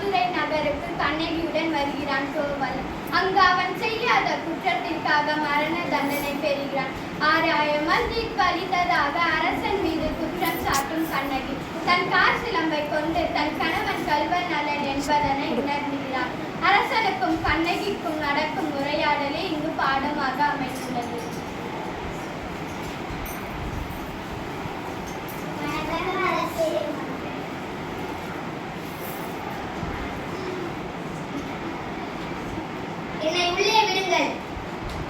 மதுரை நகருக்கு கண்ணகியுடன் வருகிறான் கோவலன். அங்கு அவன் செய்யாத குற்றத்திற்காக மரண தண்டனை பெறுகிறான். ஆராயாமல் தீர்ப்பளித்ததாக அரசன் மீது குற்றம் சாட்டும் கண்ணகி தன் கார் சிலம்பை கொண்டு தன் கணவன் கள்வன் அல்லன் என்பதனை உணர்ந்துகிறார். அரசனுக்கும் கண்ணகிக்கும் நடக்கும் உரையாடலே இங்கு பாடமாக அமைந்துள்ளது. என்னை உள்ளே விடுங்கள்.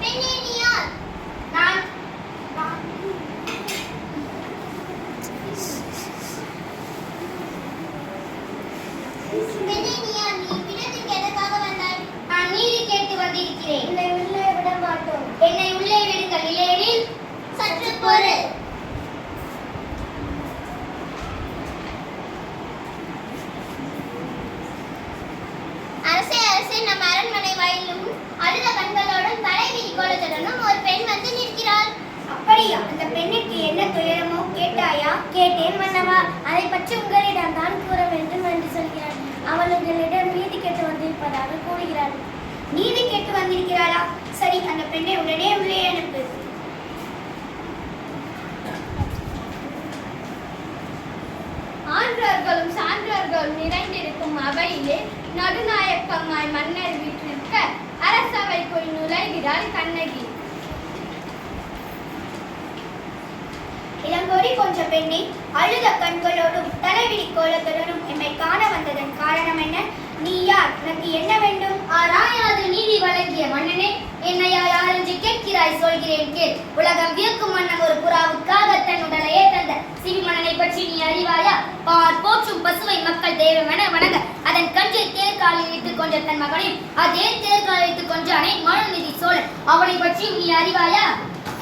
பெண்ணே, நீ யார்? நான் பெண்ணே, நீ யார்? நீ பிணத்துக்கு எதற்காக வந்தாய்? நான் நீதி கேட்டு வந்திருக்கிறேன். என்னை உள்ளே விட மாட்டோம். என்னை உள்ளே விடுங்கள், இல்லையெனில் சற்று பொறு. அரசே, அரசே, நம் அரண்மனை வாயிலும் அழுத கண்களோடும் தலைவிரி கோலத்துடனும் ஒரு பெண் வந்து நிற்கிறாள். அப்படியா? அந்த பெண்ணுக்கு என்ன துயரமோ கேட்டாயா? கேட்டேன் மன்னவா. அதை பற்றி உங்களிடம் தான் கூற வேண்டும் என்று சொல்கிறாள். அவள் உங்களிடம் நீதி கேட்டு வந்திருப்பதாக கூறுகிறாள். நீதி கேட்டு வந்திருக்கிறாளா? சரி, அந்த பெண்ணை உடனே உள்ளே அனுப்பு. ஆன்றோர்களும் சான்றோர்களும் நிறைந்திருக்கும் அவையிலே நடுநாயக்கமாய் மன்னர் வீற்றிருக்க அரசவைக்குள் நுழைகிறாள் கண்ணகி. இளங்கோடி போன்ற பெண்ணை அழுத கண்களோடும் தலைவிரி கோலத்துடனும் எம்மை காண வந்ததன் காரணம் என்ன? நீ யார்? உனக்கு என்ன வேண்டும்? ஆராயாது நீதி வழங்கிய மன்னனே, என்னையா யார் என்று கேட்கிறாய்? சொல்கிறேன் கேள். உலகம் வியக்கும் மன்னன் ஒரு புறாவுக்காக தன் உடலையே தந்த சிவி மன்னனை பற்றி நீ அறிவாயா? பார் போற்றும் பசுவை மக்கள் தெய்வமென வணங்க அதன் கஞ்சை தேர்காலில் இட்டுக் கொன்ற தன் மகனையும் அதே தேர்காலில் இட்டுக் கொன்றானே மனுநீதி சோழன், அவனை பற்றி நீ அறிவாயா?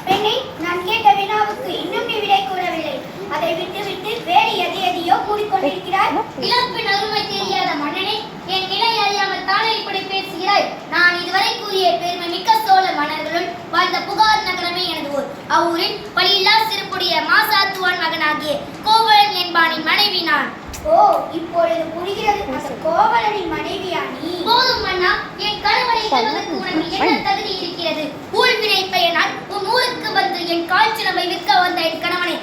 பெண்ணை, நான் கேட்ட வினாவுக்கு இன்னும் நீ விடை கூறவில்லை. அதை விட்டுவிட்டு வேறு எதையோ கூறிக்கொண்டிருக்கிறாய். இளம்பெண் அருமை தெரியாத மன்னனே, என் நிலை அறியாமல் தானே இப்படி பேசுகிறாய்? நான் இதுவரை கூறிய பெருமை மிக்க சோழ மன்னர்களுள் வாழ்ந்த புகார் நகரமே எனது ஊர். அவ்வூரில் பழியில்லா சிறப்புடைய மாசாத்துவான் மகனாகிய கோவலன் என்பானின் மனைவி நான். ஓ, இப்பொழுது புரிகிறது. அந்த கோவலனின் மனைவியா நீ? போதும் மன்னா, என் கணவனை தருவதற்கு உனக்கு என்ன தகுதி இருக்கிறது? ஊழ்வினை பெயனால் உன் ஊருக்கு வந்து என் கால்சிலம்பை விற்க வந்த என் கணவனை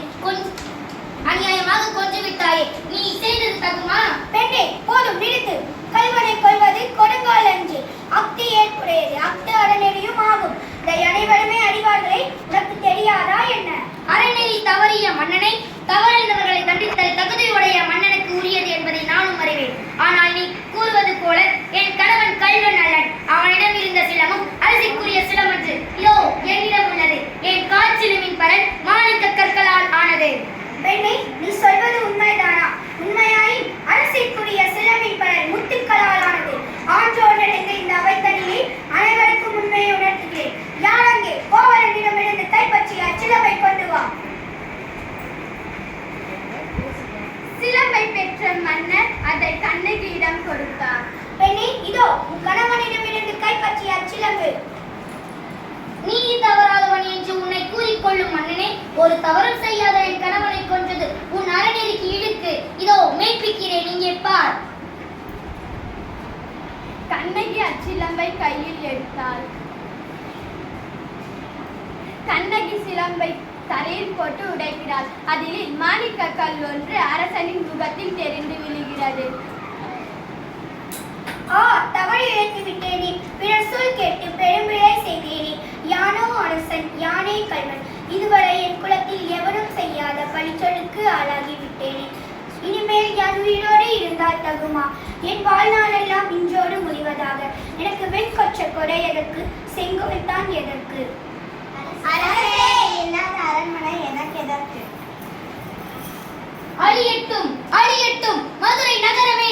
அநியாயமாக கொன்று விட்டாயே, நீ செய்தது தகுமா? பெண்ணே, போதும், நிறுத்து. கல்வனை கொள்வது கொடுங்கால் அன்று, அக்தி ஏற்புடையது, அக்து அறநெறியும் ஆகும். இதை அனைவருமே அறிவார்களே, உனக்கு தெரியாதா என்ன? அறநெறி தவறிய மன்னனை தவறினவர்களை தண்டித்தல் தகுதியுடைய மன்னனுக்கு உரியது என்பதை நானும் அறிவேன். ஆனால் நீ கூறுவது போல என் கணவன் கள்வன் அல்லன். அவனிடம் இருந்த சிலமும் அரசிற்குரிய சிலமன்று இதோ என்னிடம் உள்ளது. என் காய்ச்சிலுமின் பலன் மாணிக்க கற்களால் ஆனது. பெண்ணே, நீ சொல்வது உண்மைதானா? உண்மையாயின் அரசிற்குரிய சிலமின் பலன் முத்துக்களால் ஆனது. ஆன்றோர் நிறைந்த இந்த அவைத்தனிலே அனைவருக்கும் உண்மையை உணர்த்துகிறேன். யாரங்கே கோவலனிடமிருந்து கைப்பற்றிய சிலம்பை கொண்டு வா. சிலம்பை பெற்ற மன்னர் அதை கண்ணகியிடம் கொடுத்தார். பெண்ணே, இதோ உன் கணவனிடமிருந்து கைப்பற்றிய சிலம்பு. நீ தவறாதவன் என்று உன்னை கூறிக்கொள்ளும் மன்னனே, ஒரு தவறும் செய்யாத என் கணவனை கொன்றது உன் அறநெறிக்கு இழுக்கு. இதோ மெய்ப்பிக்கிறேன், இங்கே பார். கண்ணகி அச்சிலம்பை கையில் எடுத்தாள். கண்ணகி சிலம்பை தரையில் போட்டு உடைக்கிறாள். அதில் மாணிக்க கல் ஒன்று அரசனின் முகத்தில் தெரிந்து விழுகிறது. தவறு இழைத்து விட்டேனே, பிறர் சொல் கேட்டு பெரும்பிழை செய்தேனே. யானோ அரசன், யானே கல்வன், இதுவரை என் குலத்தில் எவரும் செய்யாத பழிச்சொலுக்கு ஆளாகி விட்டேனே. இனிமேல் யான் உயிரோடு இருந்தால் தகுமா? என் வாழ்நாளெல்லாம் இன்றோடு முடிவதாக. எனக்கு வெண்கொற்ற கொடை எதற்கு? செங்கோல் தான் எதற்கு? அரசே, இல்லாத அரண்மனை எனக்கு எதற்கு? அழியட்டும், அழியட்டும், மதுரை நகரமே